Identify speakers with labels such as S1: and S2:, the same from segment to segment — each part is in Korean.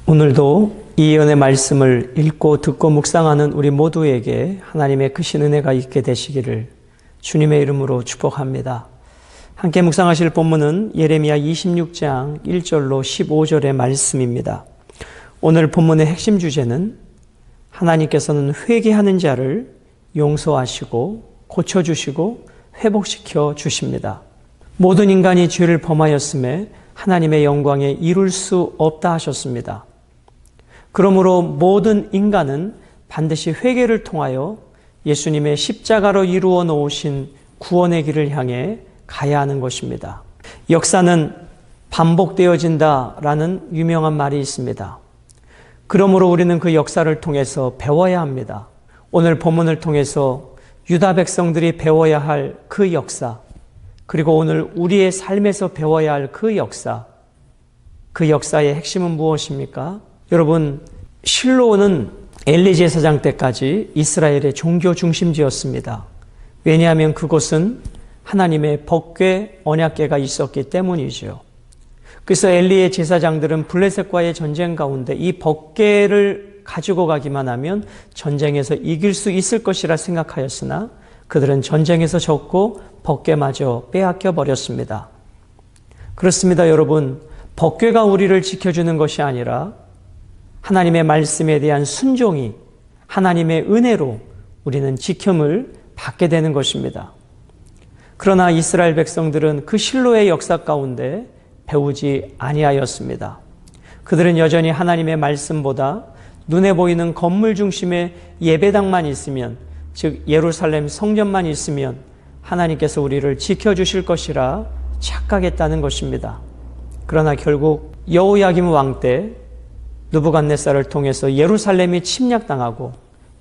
S1: 오늘도 이 예언의 말씀을 읽고 듣고 묵상하는 우리 모두에게 하나님의 크신 은혜가 있게 되시기를 주님의 이름으로 축복합니다. 함께 묵상하실 본문은 예레미야 26장 1절로 15절의 말씀입니다. 오늘 본문의 핵심 주제는 하나님께서는 회개하는 자를 용서하시고 고쳐주시고 회복시켜 주십니다. 모든 인간이 죄를 범하였음에 하나님의 영광에 이룰 수 없다 하셨습니다. 그러므로 모든 인간은 반드시 회개를 통하여 예수님의 십자가로 이루어 놓으신 구원의 길을 향해 가야 하는 것입니다. 역사는 반복되어진다라는 유명한 말이 있습니다. 그러므로 우리는 그 역사를 통해서 배워야 합니다. 오늘 본문을 통해서 유다 백성들이 배워야 할 그 역사, 그리고 오늘 우리의 삶에서 배워야 할 그 역사, 그 역사의 핵심은 무엇입니까? 여러분, 실로는 엘리 제사장 때까지 이스라엘의 종교 중심지였습니다. 왜냐하면 그곳은 하나님의 법궤 언약궤가 있었기 때문이죠. 그래서 엘리의 제사장들은 블레셋과의 전쟁 가운데 이 법궤를 가지고 가기만 하면 전쟁에서 이길 수 있을 것이라 생각하였으나 그들은 전쟁에서 졌고 법궤마저 빼앗겨 버렸습니다. 그렇습니다, 여러분. 법궤가 우리를 지켜주는 것이 아니라 하나님의 말씀에 대한 순종이 하나님의 은혜로 우리는 지킴을 받게 되는 것입니다. 그러나 이스라엘 백성들은 그 실로의 역사 가운데 배우지 아니하였습니다. 그들은 여전히 하나님의 말씀보다 눈에 보이는 건물 중심의 예배당만 있으면, 즉 예루살렘 성전만 있으면 하나님께서 우리를 지켜주실 것이라 착각했다는 것입니다. 그러나 결국 여호야김 왕 때 느부갓네살을 통해서 예루살렘이 침략당하고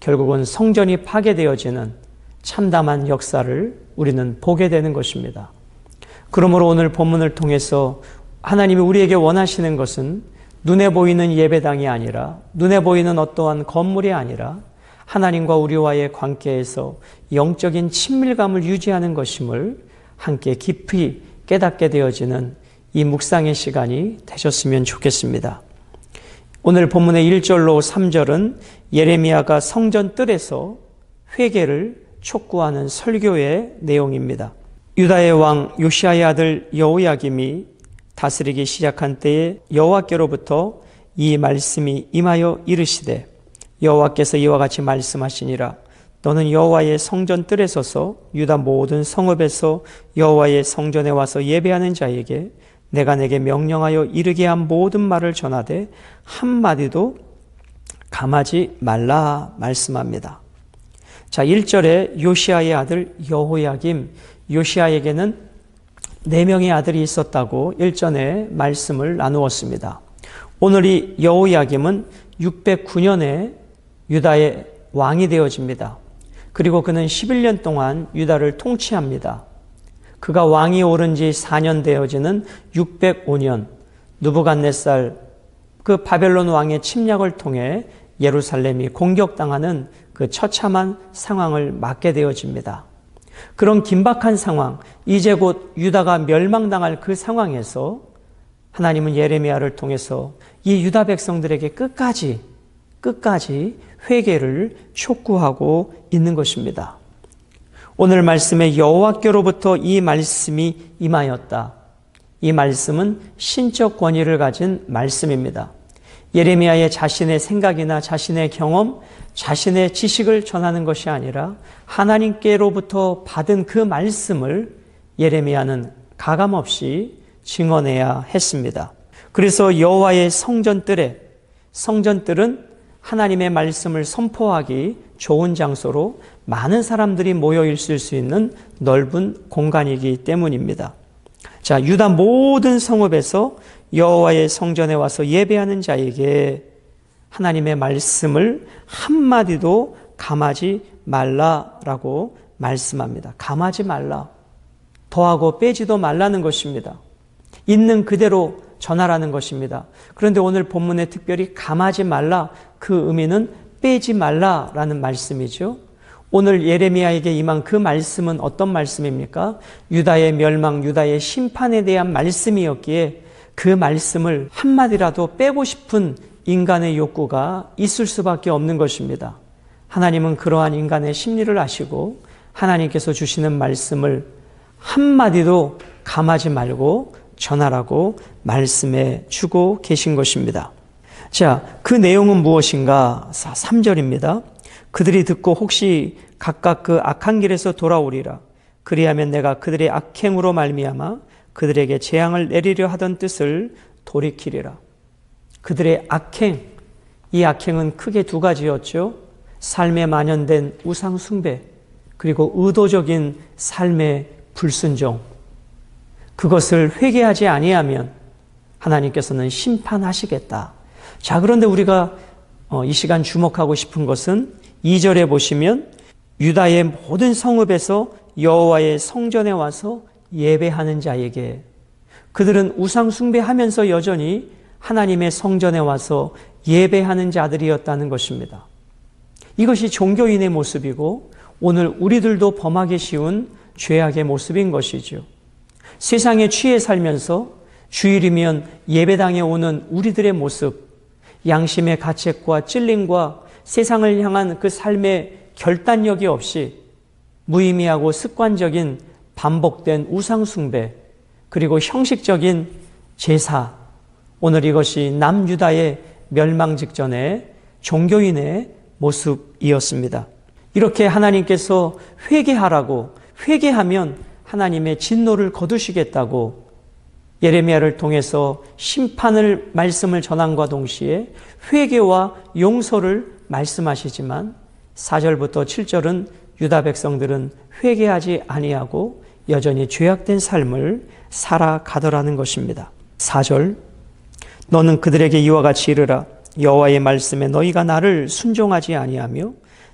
S1: 결국은 성전이 파괴되어지는 참담한 역사를 우리는 보게 되는 것입니다. 그러므로 오늘 본문을 통해서 하나님이 우리에게 원하시는 것은 눈에 보이는 예배당이 아니라, 눈에 보이는 어떠한 건물이 아니라 하나님과 우리와의 관계에서 영적인 친밀감을 유지하는 것임을 함께 깊이 깨닫게 되어지는 이 묵상의 시간이 되셨으면 좋겠습니다. 오늘 본문의 1절로 3절은 예레미야가 성전 뜰에서 회개를 촉구하는 설교의 내용입니다. 유다의 왕 요시야의 아들 여호야김이 다스리기 시작한 때에 여호와께로부터 이 말씀이 임하여 이르시되, 여호와께서 이와 같이 말씀하시니라. 너는 여호와의 성전 뜰에 서서 유다 모든 성읍에서 여호와의 성전에 와서 예배하는 자에게 내가 내게 명령하여 이르게 한 모든 말을 전하되 한마디도 감하지 말라 말씀합니다. 자, 1절에 요시야의 아들 여호야김, 요시야에게는 4명의 아들이 있었다고 1절에 말씀을 나누었습니다. 오늘 이 여호야김은 609년에 유다의 왕이 되어집니다. 그리고 그는 11년 동안 유다를 통치합니다. 그가 왕이 오른 지 4년 되어지는 605년 느부갓네살 그 바벨론 왕의 침략을 통해 예루살렘이 공격당하는 그 처참한 상황을 맞게 되어집니다. 그런 긴박한 상황, 이제 곧 유다가 멸망당할 그 상황에서 하나님은 예레미야를 통해서 이 유다 백성들에게 끝까지 회개를 촉구하고 있는 것입니다. 오늘 말씀에 여호와께로부터 이 말씀이 임하였다. 이 말씀은 신적 권위를 가진 말씀입니다. 예레미야의 자신의 생각이나 자신의 경험, 자신의 지식을 전하는 것이 아니라 하나님께로부터 받은 그 말씀을 예레미야는 가감없이 증언해야 했습니다. 그래서 여호와의 성전뜰은 하나님의 말씀을 선포하기 좋은 장소로 많은 사람들이 모여 있을 수 있는 넓은 공간이기 때문입니다. 자, 유다 모든 성읍에서 여호와의 성전에 와서 예배하는 자에게 하나님의 말씀을 한마디도 감하지 말라라고 말씀합니다. 감하지 말라. 더하고 빼지도 말라는 것입니다. 있는 그대로 전하라는 것입니다. 그런데 오늘 본문에 특별히 감하지 말라, 그 의미는 빼지 말라라는 말씀이죠. 오늘 예레미야에게 임한 그 말씀은 어떤 말씀입니까? 유다의 멸망, 유다의 심판에 대한 말씀이었기에 그 말씀을 한마디라도 빼고 싶은 인간의 욕구가 있을 수밖에 없는 것입니다. 하나님은 그러한 인간의 심리를 아시고 하나님께서 주시는 말씀을 한마디도 감하지 말고 전하라고 말씀해 주고 계신 것입니다. 자, 그 내용은 무엇인가? 3절입니다. 그들이 듣고 혹시 각각 그 악한 길에서 돌아오리라. 그리하면 내가 그들의 악행으로 말미암아 그들에게 재앙을 내리려 하던 뜻을 돌이키리라. 그들의 악행, 이 악행은 크게 두 가지였죠. 삶에 만연된 우상 숭배, 그리고 의도적인 삶의 불순종. 그것을 회개하지 아니하면 하나님께서는 심판하시겠다. 자, 그런데 우리가 이 시간 주목하고 싶은 것은 2절에 보시면 유다의 모든 성읍에서 여호와의 성전에 와서 예배하는 자에게, 그들은 우상 숭배하면서 여전히 하나님의 성전에 와서 예배하는 자들이었다는 것입니다. 이것이 종교인의 모습이고 오늘 우리들도 범하기 쉬운 죄악의 모습인 것이죠. 세상에 취해 살면서 주일이면 예배당에 오는 우리들의 모습, 양심의 가책과 찔림과 세상을 향한 그 삶의 결단력이 없이 무의미하고 습관적인 반복된 우상숭배, 그리고 형식적인 제사, 오늘 이것이 남유다의 멸망 직전의 종교인의 모습이었습니다. 이렇게 하나님께서 회개하라고, 회개하면 하나님의 진노를 거두시겠다고 예레미야를 통해서 심판을 말씀을 전함과 동시에 회개와 용서를 말씀하시지만 4절부터 7절은 유다 백성들은 회개하지 아니하고 여전히 죄악된 삶을 살아가더라는 것입니다. 4절, 너는 그들에게 이와 같이 이르라. 여호와의 말씀에 너희가 나를 순종하지 아니하며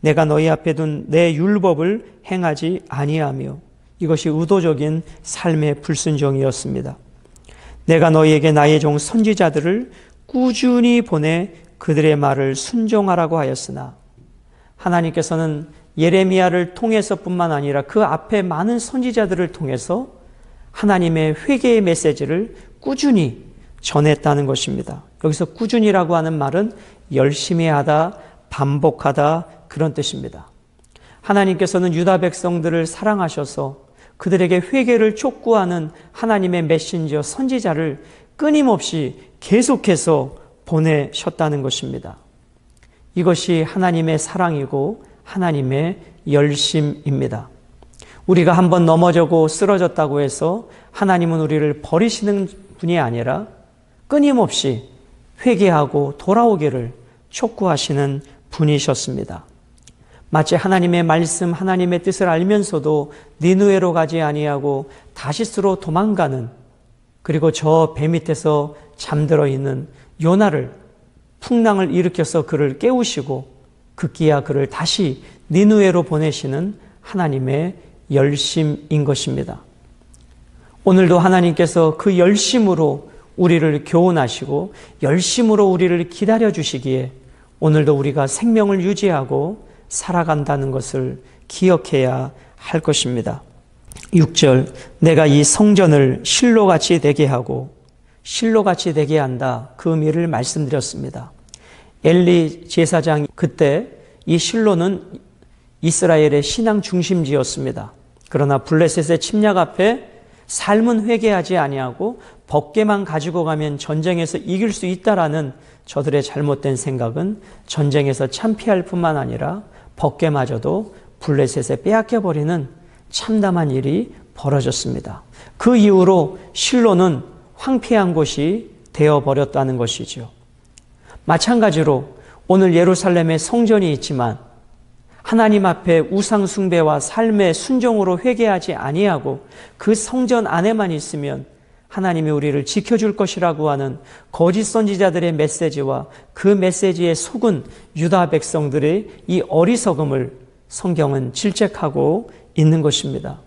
S1: 내가 너희 앞에 둔 내 율법을 행하지 아니하며. 이것이 의도적인 삶의 불순종이었습니다. 내가 너희에게 나의 종 선지자들을 꾸준히 보내 그들의 말을 순종하라고 하였으나, 하나님께서는 예레미야를 통해서뿐만 아니라 그 앞에 많은 선지자들을 통해서 하나님의 회개의 메시지를 꾸준히 전했다는 것입니다. 여기서 꾸준히라고 하는 말은 열심히 하다, 반복하다, 그런 뜻입니다. 하나님께서는 유다 백성들을 사랑하셔서 그들에게 회개를 촉구하는 하나님의 메신저 선지자를 끊임없이 계속해서 보내셨다는 것입니다. 이것이 하나님의 사랑이고 하나님의 열심입니다. 우리가 한번 넘어져고 쓰러졌다고 해서 하나님은 우리를 버리시는 분이 아니라 끊임없이 회개하고 돌아오기를 촉구하시는 분이셨습니다. 마치 하나님의 말씀, 하나님의 뜻을 알면서도 니느웨로 가지 아니하고 다시스로 도망가는, 그리고 저 배 밑에서 잠들어 있는 요나를, 풍랑을 일으켜서 그를 깨우시고 급기야 그를 다시 니느웨로 보내시는 하나님의 열심인 것입니다. 오늘도 하나님께서 그 열심으로 우리를 교훈하시고 열심으로 우리를 기다려 주시기에 오늘도 우리가 생명을 유지하고 살아간다는 것을 기억해야 할 것입니다. 6절, 내가 이 성전을 실로같이 되게 하고, 실로같이 되게 한다, 그 의미를 말씀드렸습니다. 엘리 제사장, 그때 이 실로는 이스라엘의 신앙 중심지였습니다. 그러나 블레셋의 침략 앞에 삶은 회개하지 아니하고 법궤만 가지고 가면 전쟁에서 이길 수 있다라는 저들의 잘못된 생각은 전쟁에서 참패할 뿐만 아니라 법궤마저도 블레셋에 빼앗겨버리는 참담한 일이 벌어졌습니다. 그 이후로 실로는 황폐한 곳이 되어버렸다는 것이죠. 마찬가지로 오늘 예루살렘에 성전이 있지만 하나님 앞에 우상 숭배와 삶의 순종으로 회개하지 아니하고 그 성전 안에만 있으면 하나님이 우리를 지켜줄 것이라고 하는 거짓 선지자들의 메시지와 그 메시지에 속은 유다 백성들의 이 어리석음을 성경은 질책하고 있는 것입니다.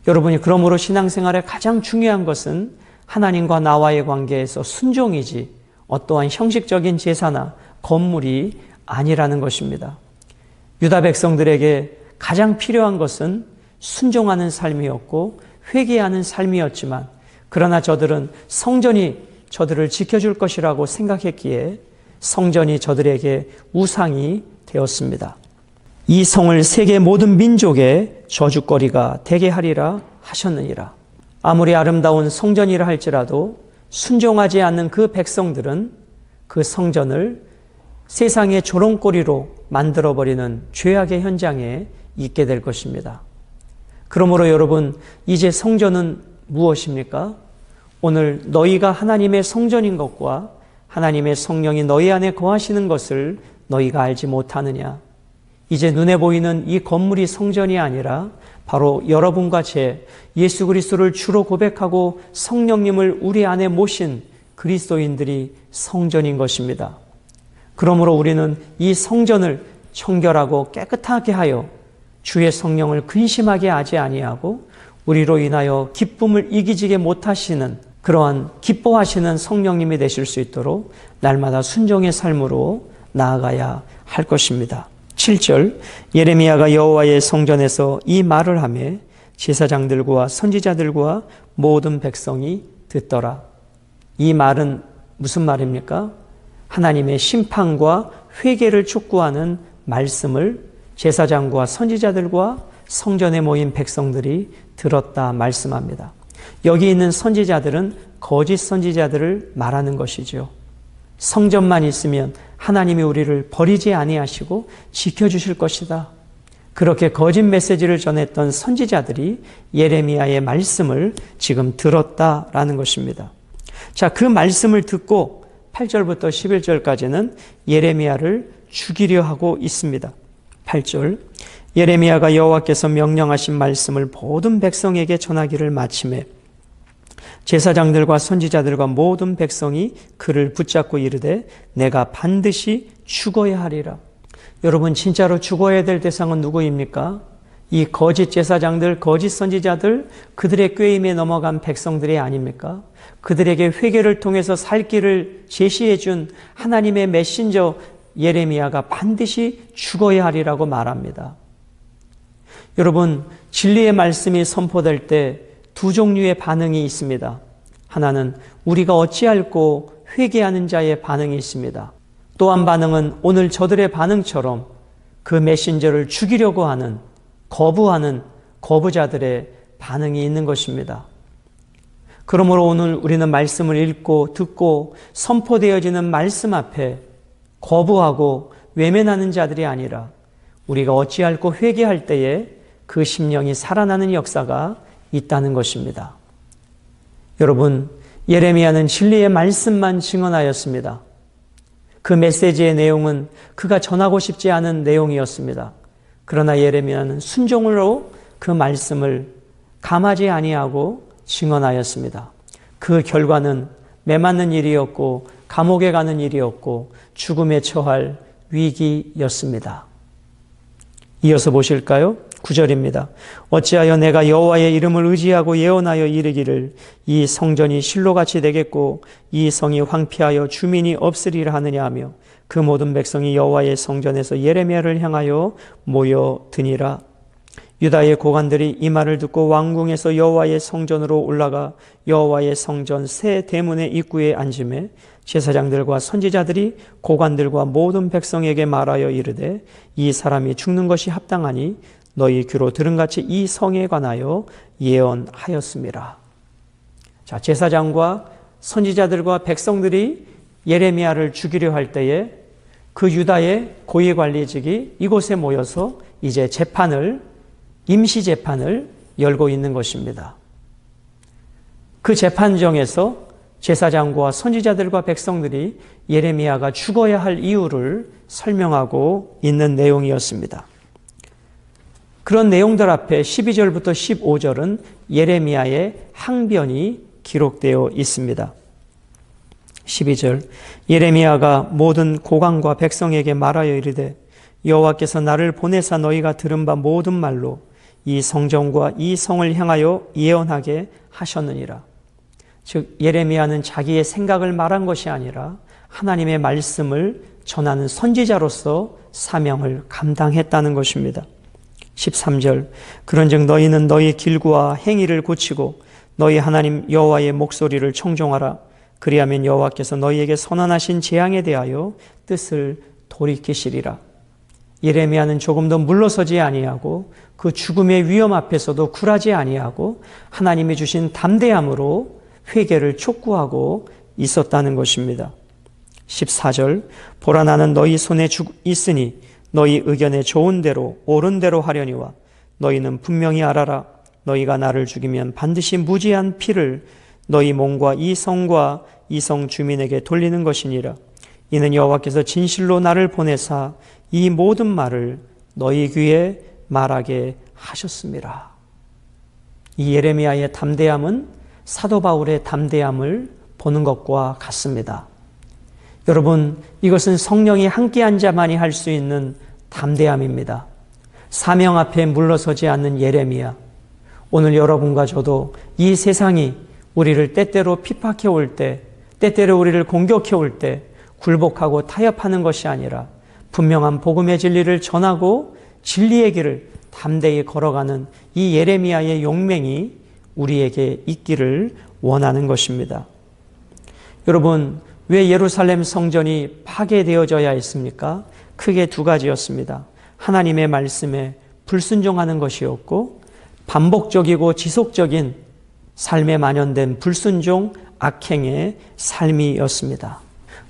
S1: 여러분이 그러므로 신앙생활에 가장 중요한 것은 하나님과 나와의 관계에서 순종이지 어떠한 형식적인 제사나 건물이 아니라는 것입니다. 유다 백성들에게 가장 필요한 것은 순종하는 삶이었고 회개하는 삶이었지만, 그러나 저들은 성전이 저들을 지켜줄 것이라고 생각했기에 성전이 저들에게 우상이 되었습니다. 이 성을 세계 모든 민족의 저주거리가 되게 하리라 하셨느니라. 아무리 아름다운 성전이라 할지라도 순종하지 않는 그 백성들은 그 성전을 세상의 조롱거리로 만들어버리는 죄악의 현장에 있게 될 것입니다. 그러므로 여러분, 이제 성전은 무엇입니까? 오늘 너희가 하나님의 성전인 것과 하나님의 성령이 너희 안에 거하시는 것을 너희가 알지 못하느냐? 이제 눈에 보이는 이 건물이 성전이 아니라 바로 여러분과 제 예수 그리스도를 주로 고백하고 성령님을 우리 안에 모신 그리스도인들이 성전인 것입니다. 그러므로 우리는 이 성전을 청결하고 깨끗하게 하여 주의 성령을 근심하게 하지 아니하고 우리로 인하여 기쁨을 이기지게 못하시는 그러한 기뻐하시는 성령님이 되실 수 있도록 날마다 순종의 삶으로 나아가야 할 것입니다. 7절, 예레미야가 여호와의 성전에서 이 말을 하매 제사장들과 선지자들과 모든 백성이 듣더라. 이 말은 무슨 말입니까? 하나님의 심판과 회개를 촉구하는 말씀을 제사장과 선지자들과 성전에 모인 백성들이 들었다 말씀합니다. 여기 있는 선지자들은 거짓 선지자들을 말하는 것이죠. 성전만 있으면 하나님이 우리를 버리지 아니하시고 지켜주실 것이다. 그렇게 거짓 메시지를 전했던 선지자들이 예레미야의 말씀을 지금 들었다라는 것입니다. 자, 그 말씀을 듣고 8절부터 11절까지는 예레미야를 죽이려 하고 있습니다. 8절, 예레미야가 여호와께서 명령하신 말씀을 모든 백성에게 전하기를 마치매 제사장들과 선지자들과 모든 백성이 그를 붙잡고 이르되 내가 반드시 죽어야 하리라. 여러분, 진짜로 죽어야 될 대상은 누구입니까? 이 거짓 제사장들, 거짓 선지자들, 그들의 꾀임에 넘어간 백성들이 아닙니까? 그들에게 회개를 통해서 살 길을 제시해 준 하나님의 메신저 예레미야가 반드시 죽어야 하리라고 말합니다. 여러분, 진리의 말씀이 선포될 때 두 종류의 반응이 있습니다. 하나는 우리가 어찌할꼬 회개하는 자의 반응이 있습니다. 또 한 반응은 오늘 저들의 반응처럼 그 메신저를 죽이려고 하는, 거부하는 거부자들의 반응이 있는 것입니다. 그러므로 오늘 우리는 말씀을 읽고 듣고 선포되어지는 말씀 앞에 거부하고 외면하는 자들이 아니라 우리가 어찌할꼬 회개할 때에 그 심령이 살아나는 역사가 있다는 것입니다. 여러분, 예레미야는 진리의 말씀만 증언하였습니다. 그 메시지의 내용은 그가 전하고 싶지 않은 내용이었습니다. 그러나 예레미야는 순종으로 그 말씀을 감하지 아니하고 증언하였습니다. 그 결과는 매맞는 일이었고 감옥에 가는 일이었고 죽음에 처할 위기였습니다. 이어서 보실까요? 9절입니다. 어찌하여 내가 여호와의 이름을 의지하고 예언하여 이르기를 이 성전이 실로같이 되겠고 이 성이 황폐하여 주민이 없으리라 하느냐 하며 그 모든 백성이 여호와의 성전에서 예레미야를 향하여 모여드니라. 유다의 고관들이 이 말을 듣고 왕궁에서 여호와의 성전으로 올라가 여호와의 성전 새 대문의 입구에 앉음에 제사장들과 선지자들이 고관들과 모든 백성에게 말하여 이르되 이 사람이 죽는 것이 합당하니 너희 귀로 들은 같이 이 성에 관하여 예언하였습니다. 자, 제사장과 선지자들과 백성들이 예레미야를 죽이려 할 때에 그 유다의 고위관리직이 이곳에 모여서 이제 임시 재판을 열고 있는 것입니다. 그 재판정에서 제사장과 선지자들과 백성들이 예레미야가 죽어야 할 이유를 설명하고 있는 내용이었습니다. 그런 내용들 앞에 12절부터 15절은 예레미야의 항변이 기록되어 있습니다. 12절, 예레미야가 모든 고관과 백성에게 말하여 이르되 여호와께서 나를 보내사 너희가 들은 바 모든 말로 이 성전과 이 성을 향하여 예언하게 하셨느니라. 즉 예레미야는 자기의 생각을 말한 것이 아니라 하나님의 말씀을 전하는 선지자로서 사명을 감당했다는 것입니다. 13절, 그런즉 너희는 너희 길과 행위를 고치고 너희 하나님 여호와의 목소리를 청종하라. 그리하면 여호와께서 너희에게 선언하신 재앙에 대하여 뜻을 돌이키시리라. 예레미야는 조금도 물러서지 아니하고 그 죽음의 위험 앞에서도 굴하지 아니하고 하나님이 주신 담대함으로 회개를 촉구하고 있었다는 것입니다. 14절, 보라 나는 너희 손에 있으니 너희 의견에 좋은 대로 옳은 대로 하려니와 너희는 분명히 알아라. 너희가 나를 죽이면 반드시 무지한 피를 너희 몸과 이 성과 이 성 주민에게 돌리는 것이니라. 이는 여호와께서 진실로 나를 보내사 이 모든 말을 너희 귀에 말하게 하셨습니다. 이 예레미야의 담대함은 사도 바울의 담대함을 보는 것과 같습니다. 여러분, 이것은 성령이 함께한 자만이 할 수 있는 담대함입니다. 사명 앞에 물러서지 않는 예레미야. 오늘 여러분과 저도 이 세상이 우리를 때때로 핍박해 올 때, 때때로 우리를 공격해 올 때 굴복하고 타협하는 것이 아니라 분명한 복음의 진리를 전하고 진리의 길을 담대히 걸어가는 이 예레미야의 용맹이 우리에게 있기를 원하는 것입니다. 여러분, 왜 예루살렘 성전이 파괴되어져야 했습니까? 크게 두 가지였습니다. 하나님의 말씀에 불순종하는 것이었고 반복적이고 지속적인 삶에 만연된 불순종, 악행의 삶이었습니다.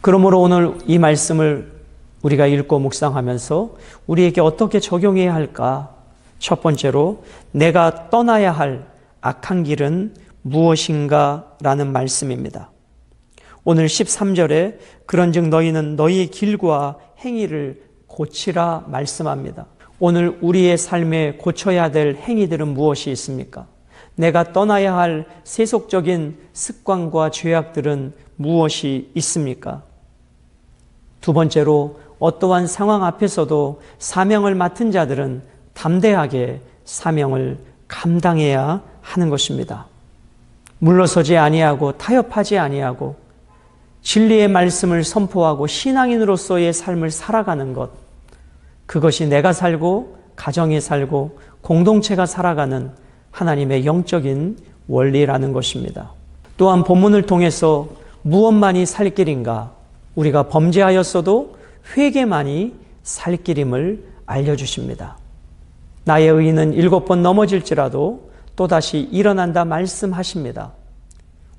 S1: 그러므로 오늘 이 말씀을 우리가 읽고 묵상하면서 우리에게 어떻게 적용해야 할까? 첫 번째로 내가 떠나야 할 악한 길은 무엇인가? 라는 말씀입니다. 오늘 13절에 그런즉 너희는 너희 길과 행위를 고치라 말씀합니다. 오늘 우리의 삶에 고쳐야 될 행위들은 무엇이 있습니까? 내가 떠나야 할 세속적인 습관과 죄악들은 무엇이 있습니까? 두 번째로 어떠한 상황 앞에서도 사명을 맡은 자들은 담대하게 사명을 감당해야 하는 것입니다. 물러서지 아니하고 타협하지 아니하고 진리의 말씀을 선포하고 신앙인으로서의 삶을 살아가는 것, 그것이 내가 살고 가정이 살고 공동체가 살아가는 하나님의 영적인 원리라는 것입니다. 또한 본문을 통해서 무엇만이 살 길인가? 우리가 범죄하였어도 회개만이 살 길임을 알려주십니다. 나의 의인은 7번 넘어질지라도 또다시 일어난다 말씀하십니다.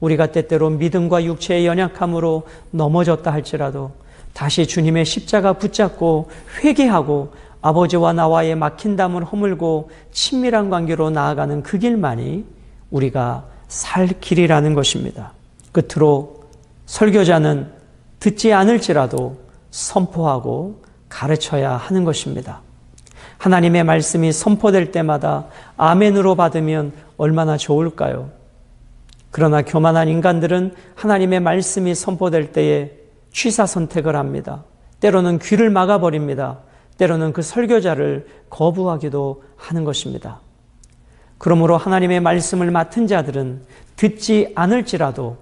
S1: 우리가 때때로 믿음과 육체의 연약함으로 넘어졌다 할지라도 다시 주님의 십자가 붙잡고 회개하고 아버지와 나와의 막힌 담을 허물고 친밀한 관계로 나아가는 그 길만이 우리가 살 길이라는 것입니다. 끝으로 설교자는 듣지 않을지라도 선포하고 가르쳐야 하는 것입니다. 하나님의 말씀이 선포될 때마다 아멘으로 받으면 얼마나 좋을까요? 그러나 교만한 인간들은 하나님의 말씀이 선포될 때에 취사 선택을 합니다. 때로는 귀를 막아버립니다. 때로는 그 설교자를 거부하기도 하는 것입니다. 그러므로 하나님의 말씀을 맡은 자들은 듣지 않을지라도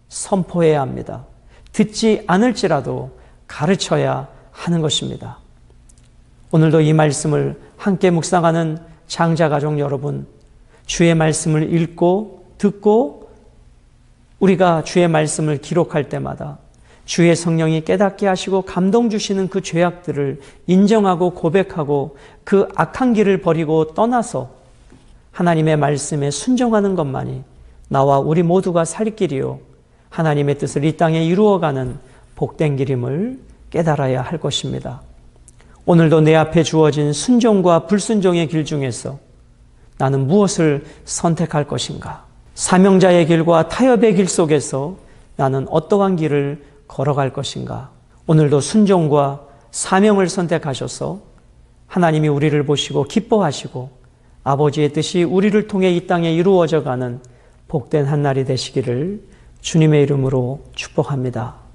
S1: 선포해야 합니다. 듣지 않을지라도 가르쳐야 하는 것입니다. 오늘도 이 말씀을 함께 묵상하는 장자가족 여러분, 주의 말씀을 읽고 듣고 우리가 주의 말씀을 기록할 때마다 주의 성령이 깨닫게 하시고 감동 주시는 그 죄악들을 인정하고 고백하고 그 악한 길을 버리고 떠나서 하나님의 말씀에 순종하는 것만이 나와 우리 모두가 살 길이요 하나님의 뜻을 이 땅에 이루어가는 복된 길임을 깨달아야 할 것입니다. 오늘도 내 앞에 주어진 순종과 불순종의 길 중에서 나는 무엇을 선택할 것인가? 사명자의 길과 타협의 길 속에서 나는 어떠한 길을 걸어갈 것인가? 오늘도 순종과 사명을 선택하셔서 하나님이 우리를 보시고 기뻐하시고 아버지의 뜻이 우리를 통해 이 땅에 이루어져 가는 복된 한 날이 되시기를 주님의 이름으로 축복합니다.